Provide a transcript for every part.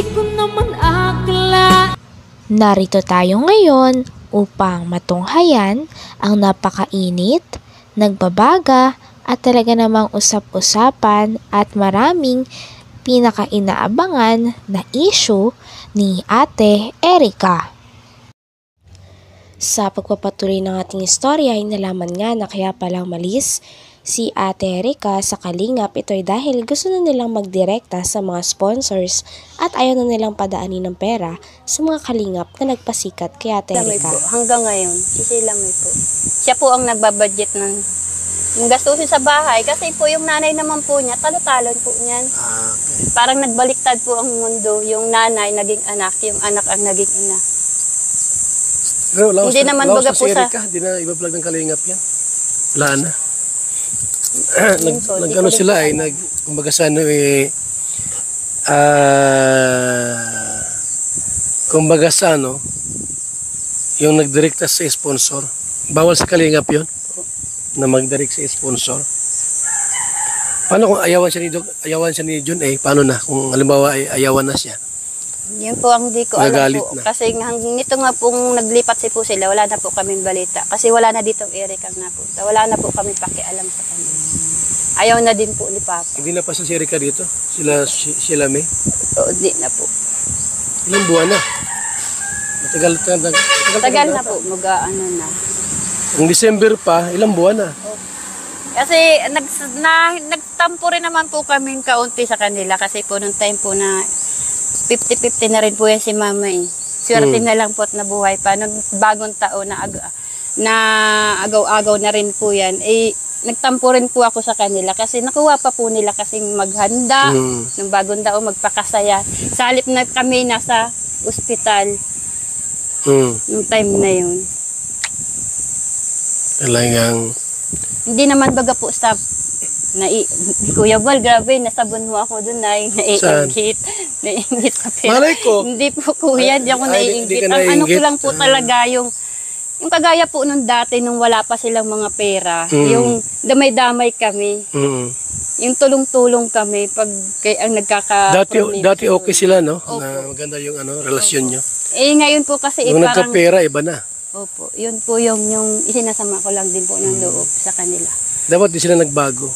ko naman akala. Narito tayo ngayon upang matunghayan ang napakainit, nagbabaga at talaga namang usap-usapan at maraming pinaka-inaabangan na issue ni Ate Erica. Sa pagpapatuloy ng ating istorya ay nalaman nga na kaya palang malis si Ate Erica sa Kalingap. Ito ay dahil gusto na nilang magdirekta sa mga sponsors at ayaw na nilang padaanin ng pera sa mga Kalingap na nagpasikat kay Ate Erica. Hanggang ngayon, si Sheila May po. Siya po ang nagbabudget ng gastusin sa bahay kasi po yung nanay naman po niya, talo-talon po niyan. Okay. Parang nagbaliktad po ang mundo. Yung nanay naging anak, yung anak ang naging ina. Pero lawas Hindi naman baga po sa... Hindi na iba-vlog ng Kalingap yan. Wala na. Nag-ano sila ay, kumbaga sa ano kumbaga sa ano, yung nagdirekta sa sponsor. Bawal sa Kalingap yun, na magdirect sa sponsor. Paano kung ayawan siya ni Jun paano na? Kung halimbawa ay ayawan na siya. Yun po ang di ko alam po. Na. Kasi nito nga pong naglipat po sila, wala na po kaming balita. Kasi wala na ditong Erica na po. Wala na po kami pakialam sa kanila. Ayaw na din po ni Papa. Hindi na pa si Erica dito? Sheila May? Oo, di na po. Ilang buwan na? Tagal na po, mag-ano na. Ang December pa, ilang buwan na? Kasi nagtampo rin naman po kaming kaunti sa kanila. Kasi po nung time po na 50-50 na rin po yan si Mama Swerte na lang po at nabuhay pa. Nung bagong taon na agaw-agaw na rin po yan. Nagtampo rin po ako sa kanila kasi nakuha pa po nila kasing maghanda. Nung bagong taon magpakasaya. Sa halip na kami nasa ospital. Nung time na yun. Talagang... Hindi naman baga po sa... Kuya Bal, grabe, nasabon mo ako doon na naiingit. Naiingit ka pero. Malay ko. Hindi po kuya, di ako naiingit. Ang ano ko lang po talaga yung kagaya po nung dati nung wala pa silang mga pera. Yung damay-damay kami. Yung tulong-tulong kami pag ang Dati okay sila, no? Na maganda yung relasyon nyo. Ngayon po kasi nung nagka-pera, iba na. Opo, yun po yung isinasama ko lang din po ng loob sa kanila. Dapat di sila nagbago.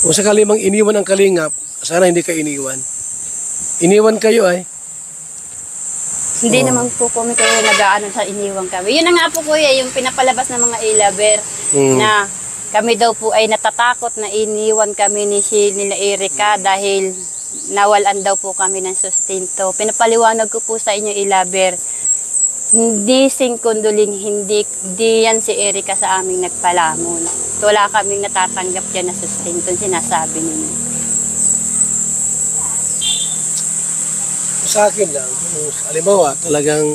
Kung sakali mang iniwan ang Kalingap, sana hindi ka iniwan. Iniwan kayo Hindi naman po kami kayo nag-aano sa iniwan kami. Yun na nga po kuya, yung pinapalabas ng mga ilaber na kami daw po ay natatakot na iniwan kami nila Erica dahil nawalan daw po kami ng sustento. Pinapaliwanag ko po sa inyo ilaber. Hindi singkunduling, hindi yan si Erica sa aming nagpalamon. Wala kaming natatanggap dyan na sustento, sinasabi ninyo. Sa akin lang, halimbawa talagang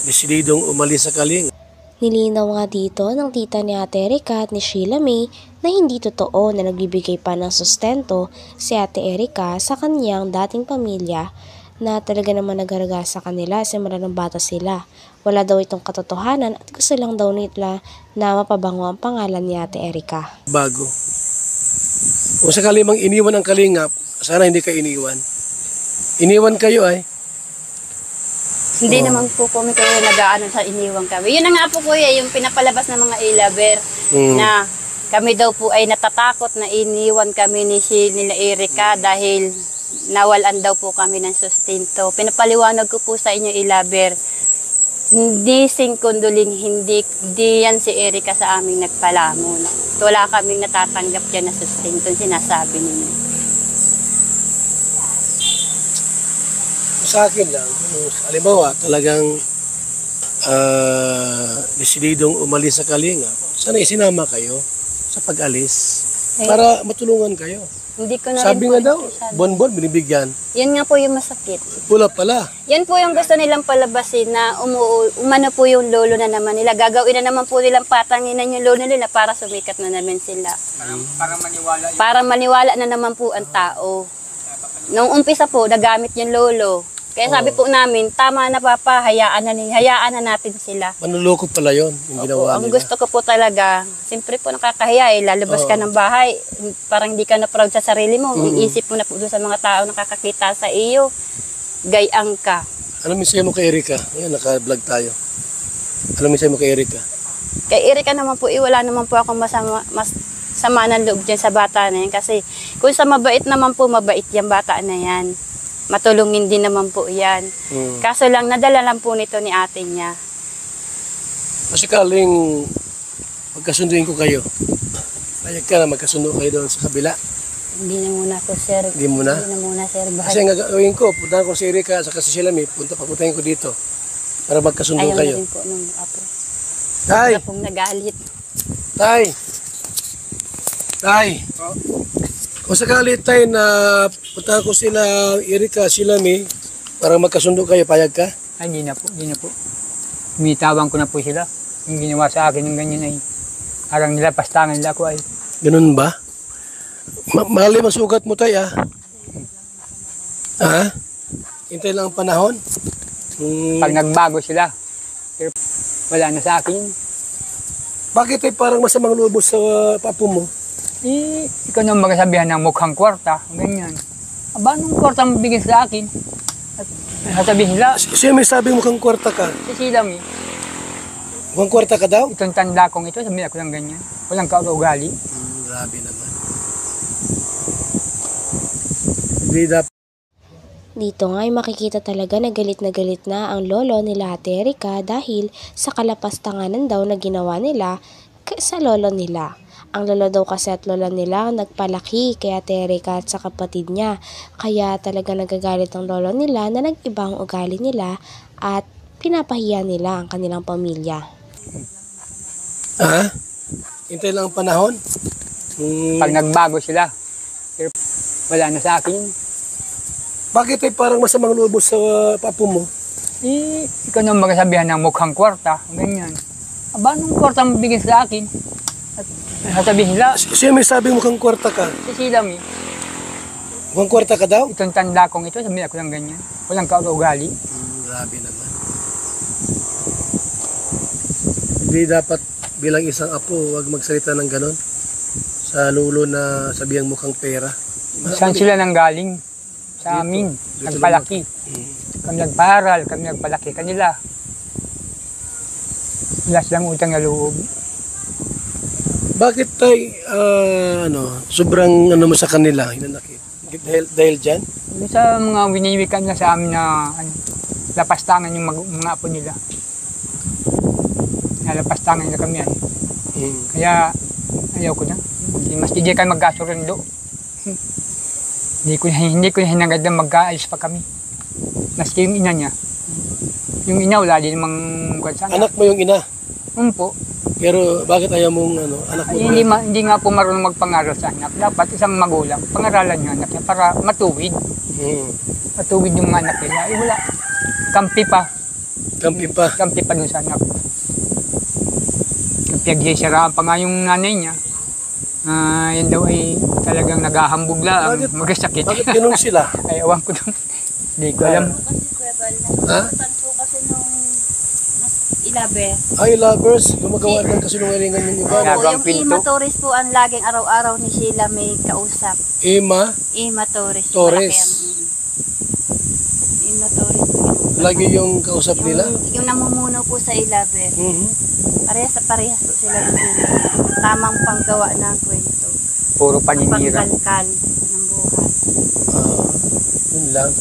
desididong umalis sa Kalingap. Nilinaw nga dito ng tita ni Ate Erica at ni Sheila May na hindi totoo na nagbibigay pa ng sustento si Ate Erica sa kanyang dating pamilya na talaga naman nag-araga sa kanila simula ng bata sila. Wala daw itong katotohanan at gusto lang daw nila na mapabango ang pangalan ni Ate Erica. Bago. Kung sakali mang iniwan ang Kalingap, sana hindi ka iniwan. Iniwan kayo Hindi naman po kami kayo nag-aano sa iniwan kami. Yun na nga po kuya, yung pinapalabas ng mga ilaber na kami daw po ay natatakot na iniwan kami nila Erica dahil nawalan daw po kami ng sustento. Pinapaliwanag ko po sa inyo ilaber. Hindi singkunduling, hindi yan si Erica sa aming nagpalamon. Wala kaming natatanggap dyan na sustento, sinasabi ninyo. Sa akin lang, halimbawa talagang desididong umalis sa Kalingap, sana isinama kayo sa pag-alis para matulungan kayo. Hindi ko na Sabi nga daw, bon-bon binibigyan. Yan nga po yung masakit. Pula pala. Yan po yung gusto nilang palabasin na umano po yung lolo na naman nila. Gagawin na naman po nilang patanginan yung lolo nila para sumikat na naman sila. Para maniwala na naman po ang tao. Nung umpisa po, nagamit yung lolo. Kaya sabi po namin, tama na papa, hayaan na natin sila. Manluloko pala yon yung Opo, ginawa ang nila. gusto ko po talaga, siyempre po nakakahiya lalabas ka ng bahay, parang hindi ka na proud sa sarili mo, iisip mo na po doon sa mga tao nakakakita sa iyo, gayang ka. Ano mensahe mo kay Erika? Ayan, naka-vlog tayo. Ano mensahe mo kay Erika? Kay Erika naman po, wala naman po akong sama ng loob dyan sa bata na yan, kasi kung sa mabait naman po, mabait yung bata na yan. Matulungin din naman po yan. Kaso lang, nadala lang po nito ni ate niya. Kasi kaling magkasunduin ko kayo. Payag ka na magkasundo kayo doon sa kabila. Hindi na muna po, sir. Hindi muna? Hindi na muna, sir. Kasi ang gagawin ko, puntahan ko si Erika sa kasi sila may papuntahin ko dito para magkasundo ayaw kayo. na rin po nung apo. Tay! Wala pong nagalit. Tay! Tay! Kung sakali tay na puntahan ko sila Erika, sila may para magkasundo kayo, payag ka? Ay, hindi na po, hindi na po. Umitawan ko na po sila. Yung ginawa sa akin ng ganyan ay arang nila, pastangan nila ko ay. Ganun ba? Mali masugat mo tay Ha? Hintay lang ang panahon. Pag nagbago sila, pero wala na sa akin. Bakit ay parang masamang lubos sa papo mo? Ikaw na magsasabihan ng mukhang kwarta, ganyan. Aba, anong kwarta ang bigay sa akin? At sasabihin nila, Siya may sabi mo kang kwarta ka. si Silam eh. Mukhang kwarta ka daw? Itong tanda kong ito, sabihin ako ng ganyan. Walang kaugali. Grabe naman. Hindi dapat. Dito nga ay makikita talaga na galit na ang lolo nila Ate Erika dahil sa kalapastanganan daw na ginawa nila sa lolo nila. Ang lolo daw kasi at lola nila nagpalaki kay Ate Erika at sa kapatid niya. Kaya talaga nagagalit ang lolo nila na nag-iba ang ugali nila at pinapahiya nila ang kanilang pamilya. Ha? Hintay lang ang panahon. Pag nagbago sila, pero wala na sa akin. Bakit ay parang masamang lubos sa papo mo? Ikaw na magsasabihan ng mukhang kwarta, ganyan. Aba, anong kwarta ang bigay sa akin? At sasabihin nila, Siya may sabi mo kang kwarta ka. si Silam eh. Mukhang kwarta ka daw? Itong tanda kong ito, sabihin ako ng ganyan. Walang kaugali. Grabe naman. Hindi dapat bilang isang apo, wag magsalita ng ganon. Sa lulo na sabihan mukhang pera. Saan sila nang galing? Sa amin. Nagpalaki. Kami nagparal, kami nagpalaki kanila. Wala silang utang na loob. Bakit tay, sobrang mo sa kanila, hinanakit? Dahil dyan? Yung sa mga winiwikan na sa amin na lapastangan yung mga apo nila. Lapastangan nila kami yan. Kaya ayaw ko na. Mas hindi kayo magkasurundo. Hindi ko hinagad na magkaalis pa kami. Maski yung ina niya. Yung ina wala din namang kwansan. Anak mo yung ina? Po. Pero bakit ayaw mong anak mo? Ay, hindi nga po marunong magpangaral sa anak. Dapat isang magulang, pangaralan yung anak niya para matuwid. Matuwid yung anak nila. Ay wala. Kampi pa. Kampi pa? Kampi pa dun sa anak. Pinagsisiraan pa nga yung nanay niya. Yan daw ay talagang naghahambog lang. Magasakit. Bakit ganun sila? Ay, awan ko doon. Hindi ko alam. Ha? Kasi nung ilabe. Ay, lovers, gumagawa ng kasinungalingan yung iba. Opo, Yung Ima Torres po ang laging araw-araw ni Sheila may kausap. Ima, Ima Torres. Torres. Malaki Ima Torres po yun. lagi yung kausap nila. Yung namumuno po sa ilabe. Parehas po sila ng Sheila. Tamang panggawa ng kwento. Puro paninira. Pangkalkal ng buhay. Yun lang.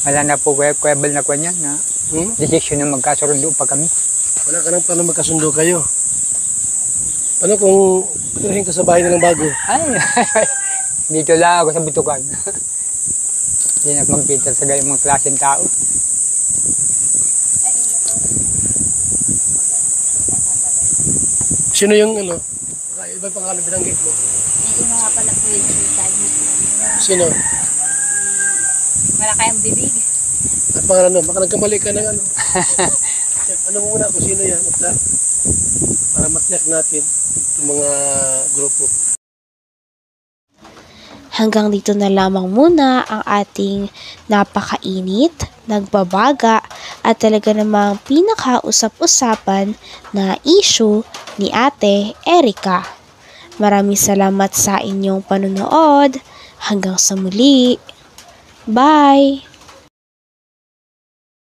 Wala na po kwebal na kanya na decision na magkasurundo pa kami. Wala ka nang paano magkasundo kayo. Ano kung pinahin ka sa bahay na ng bago? Ay, dito lang ako sa butukan. Hindi na mag-filter sa gayong mga klaseng tao. Sino yung iba pangalan binanggit mo? Yung mga pala po yung Sino? malaki ang bibig. At pangalan baka nagkamali ka ng Check, ano muna kung sino yan? Para ma-check natin yung mga grupo. Hanggang dito na lamang muna ang ating napakainit, nagbabaga at talaga namang pinakausap-usapan na issue ni Ate Erica. Maraming salamat sa inyong panonood. Hanggang sa muli. Bye!